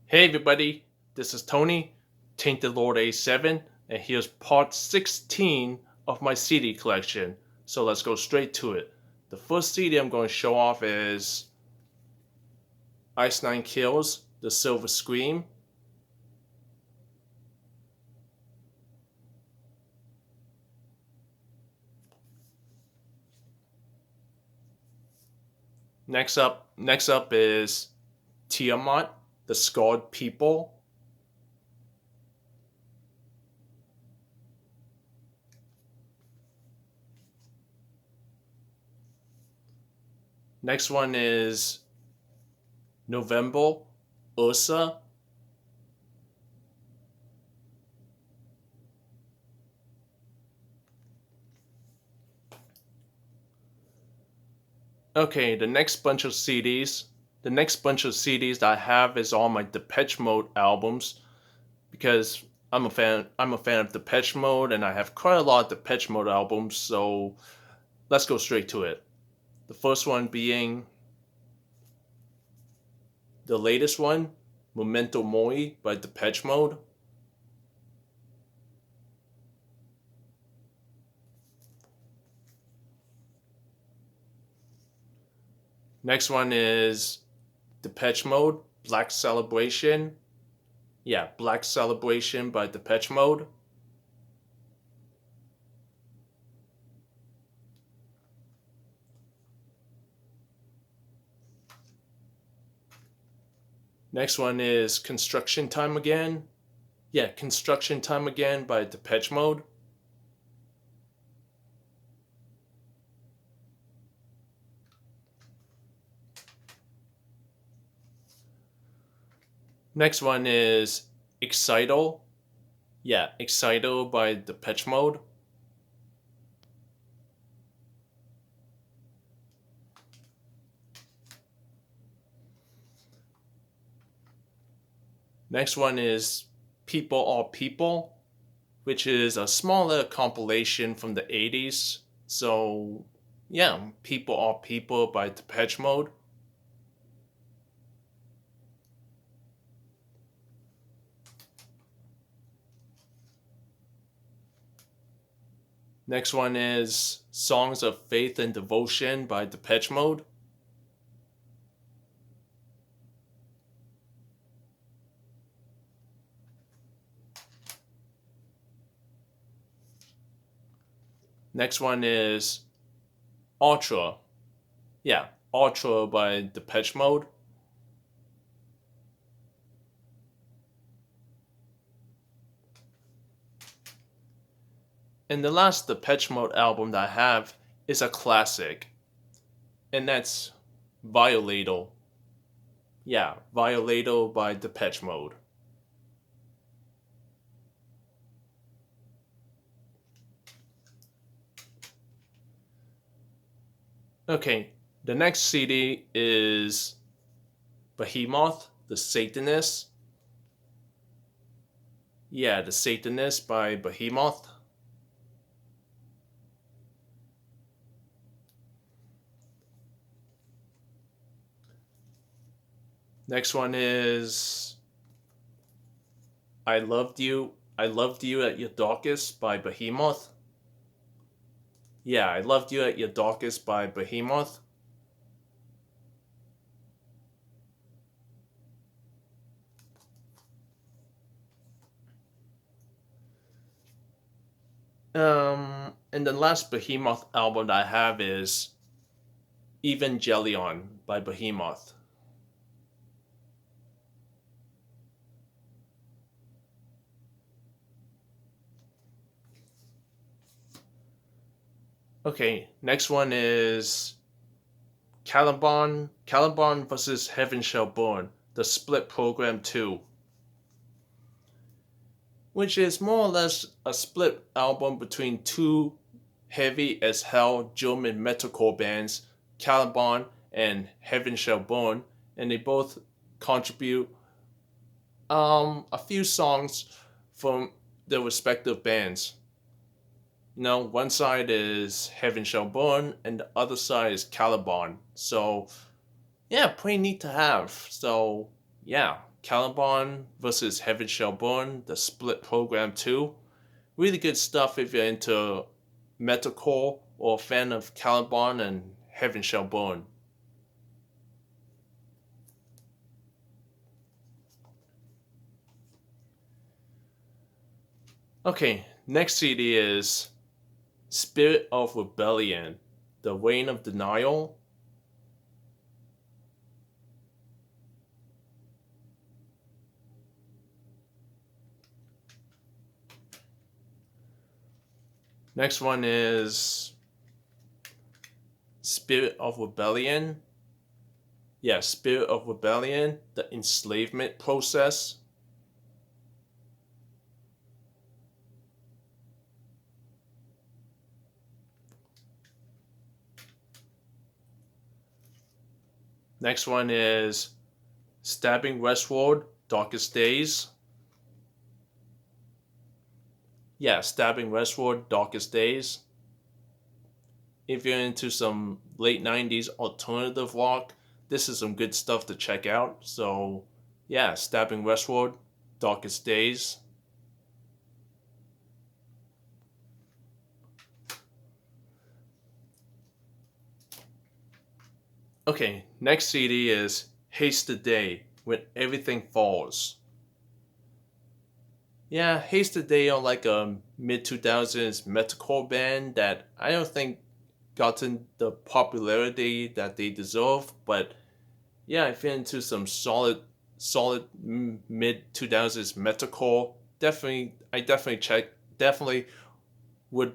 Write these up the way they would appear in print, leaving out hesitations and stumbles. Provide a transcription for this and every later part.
Hey everybody, this is Tony, Tainted Lord A7, and here's part 16 of my CD collection. So let's go straight to it. The first CD I'm going to show off is Ice Nine Kills, The Silver Scream. Next up is Tiamat, The Scarred People. Next one is November, Ursa. Okay, the next bunch of CDs that I have is all my Depeche Mode albums because I'm a fan of Depeche Mode and I have quite a lot of Depeche Mode albums, so let's go straight to it. The first one being the latest one, Memento Mori by Depeche Mode. Next one is Depeche Mode, Black Celebration. Yeah, Black Celebration by Depeche Mode. Next one is Construction Time Again. Yeah, Construction Time Again by Depeche Mode. Next one is Excitable. Yeah, Excitable by Depeche Mode. Next one is People Are People, which is a smaller compilation from the 80s. So, yeah, People Are People by Depeche Mode. Next one is Songs of Faith and Devotion by Depeche Mode. Next one is Ultra. Yeah, Ultra by Depeche Mode. And the last Depeche Mode album that I have is a classic, and that's Violator. Yeah, Violator by Depeche Mode. Okay, the next CD is Behemoth, The Satanist. Yeah, The Satanist by Behemoth. Next one is I Loved You at Your Darkest by Behemoth. Yeah, I Loved You at Your Darkest by Behemoth. And the last Behemoth album that I have is Evangelion by Behemoth. Okay, next one is Caliban versus Heaven Shall Burn, the Split Program 2, which is more or less a split album between two heavy as hell German metalcore bands, Caliban and Heaven Shall Burn, and they both contribute a few songs from their respective bands. One side is Heaven Shall Burn and the other side is Caliban. So, yeah, pretty neat to have. So, yeah, Caliban versus Heaven Shall Burn, the Split Program 2. Really good stuff if you're into metalcore or a fan of Caliban and Heaven Shall Burn. Okay, next CD is Spirit of Rebellion, The Reign of Denial. Next one is Spirit of Rebellion. Yeah, Spirit of Rebellion, The Enslavement Process. Next one is Stabbing Westward, Darkest Days. Yeah, Stabbing Westward, Darkest Days. If you're into some late 90s alternative rock, this is some good stuff to check out. So, yeah, Stabbing Westward, Darkest Days. Okay, next CD is Haste the Day, When Everything Falls. Yeah, Haste the Day are like a mid 2000s metalcore band that I don't think gotten the popularity that they deserve, but yeah, if you're into some solid mid 2000s metalcore, definitely would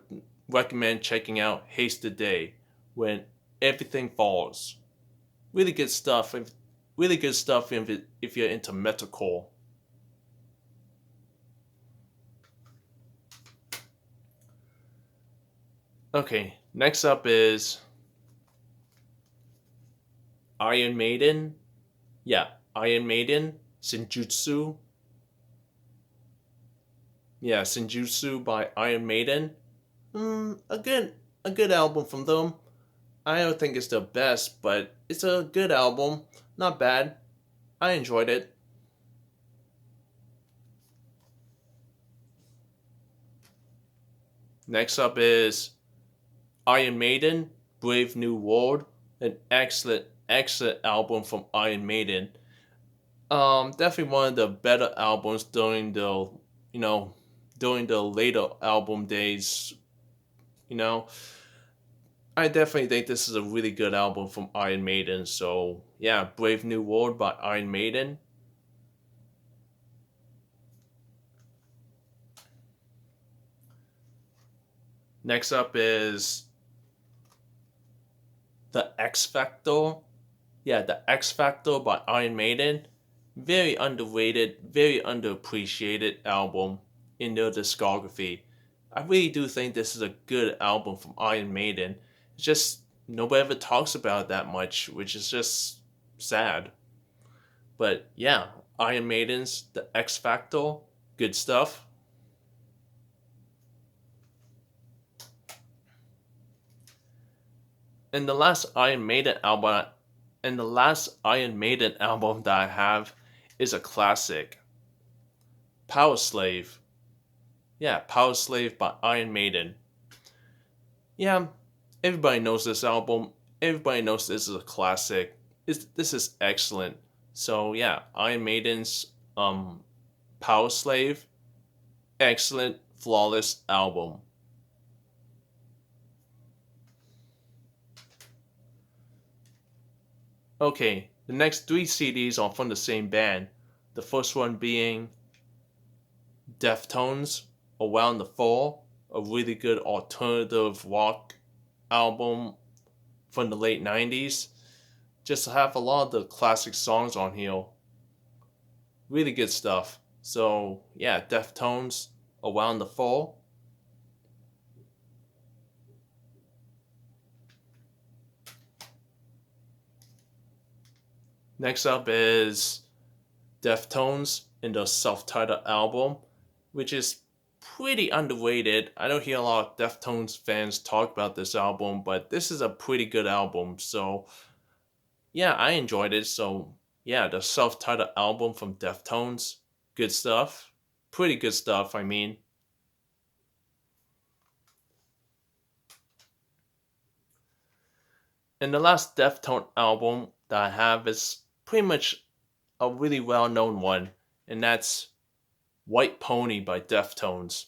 recommend checking out Haste the Day, When Everything Falls. Really good stuff. Really good stuff if you're into metalcore. Okay, next up is Iron Maiden. Yeah, Iron Maiden, Senjutsu. Yeah, Senjutsu by Iron Maiden. A good album from them. I don't think it's the best, but it's a good album. Not bad. I enjoyed it. Next up is Iron Maiden, Brave New World. An excellent album from Iron Maiden. Definitely one of the better albums you know, during the later album days. You know, I definitely think this is a really good album from Iron Maiden. So yeah, Brave New World by Iron Maiden. Next up is The X Factor. Yeah, The X Factor by Iron Maiden. Very underrated, very underappreciated album in their discography. I really do think this is a good album from Iron Maiden. It's just nobody ever talks about it that much, which is just sad. But yeah, Iron Maiden's The X Factor, good stuff. And the last Iron Maiden album and the last Iron Maiden album that I have is a classic. Power Slave. Yeah, Power Slave by Iron Maiden. Yeah, everybody knows this album. Everybody knows this is a classic. This is excellent. So yeah, Iron Maiden's Power Slave, excellent, flawless album. Okay, the next three CDs are from the same band. The first one being Deftones, Around the Fall, a really good alternative rock album from the late 90s. Just have a lot of the classic songs on here. Really good stuff. So, yeah, Deftones, Around the Fall. Next up is Deftones in the self-titled album, which is pretty underrated. I don't hear a lot of Deftones fans talk about this album, but this is a pretty good album. So, yeah, I enjoyed it. So, Yeah, the self-titled album from Deftones. Good stuff. Pretty good stuff, I mean. And the last Deftone album that I have is pretty much a really well-known one, and that's White Pony by Deftones.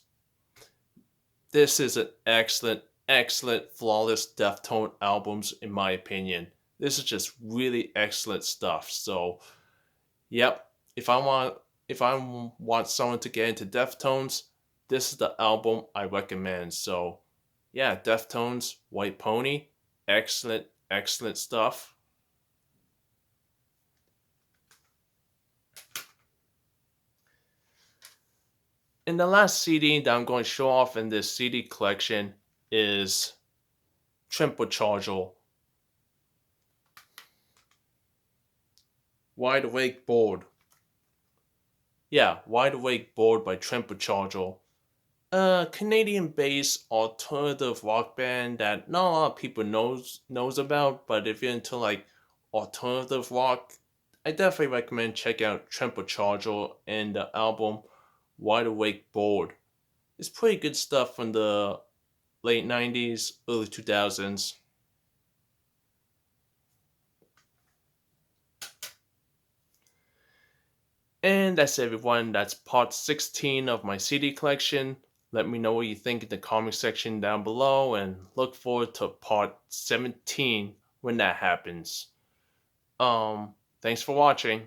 This is an excellent, flawless Deftone albums in my opinion. This is just really excellent stuff. So, yep, if I want someone to get into Deftones, this is the album I recommend. So, yeah, Deftones, White Pony, excellent stuff. And the last CD that I'm going to show off in this CD collection is Triple Wide Awake Bored. Yeah, Wide Awake Bored by Triple a Canadian-based alternative rock band that not a lot of people knows about, but if you're into like alternative rock, I definitely recommend check out Triple and the album Wide Awake Bored. It's pretty good stuff from the late 90s, early 2000s. And that's it, everyone. That's part 16 of my CD collection. Let me know what you think in the comment section down below and look forward to part 17 when that happens. Thanks for watching.